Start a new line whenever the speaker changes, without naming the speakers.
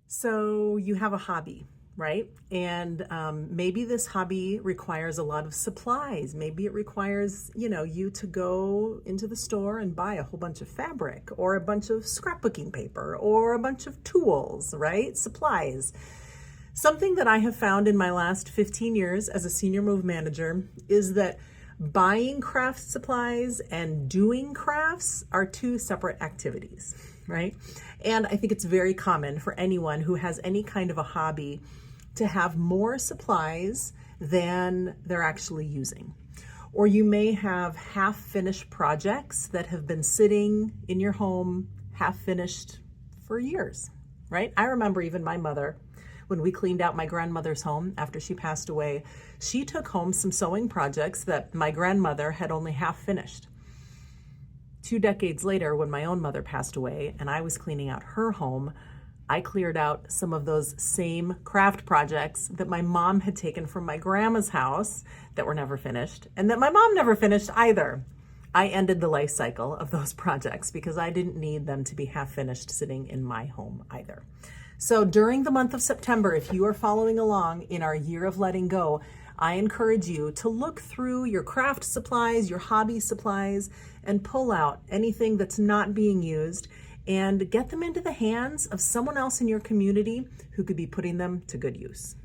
So you have a hobby, right? And maybe this hobby requires a lot of supplies. Maybe it requires, you to go into the store and buy a whole bunch of fabric or a bunch of scrapbooking paper or a bunch of tools, right? Supplies. Something that I have found in my last 15 years as a senior move manager is that buying craft supplies and doing crafts are two separate activities, right? And I think it's very common for anyone who has any kind of a hobby to have more supplies than they're actually using. Or you may have half-finished projects that have been sitting in your home half-finished for years, right? I remember even my mother, when we cleaned out my grandmother's home after she passed away, she took home some sewing projects that my grandmother had only half finished. 2 decades later, when my own mother passed away and I was cleaning out her home, I cleared out some of those same craft projects that my mom had taken from my grandma's house that were never finished and that my mom never finished either. I ended the life cycle of those projects because I didn't need them to be half finished sitting in my home either. So during the month of September, if you are following along in our year of letting go, I encourage you to look through your craft supplies, your hobby supplies, and pull out anything that's not being used and get them into the hands of someone else in your community who could be putting them to good use.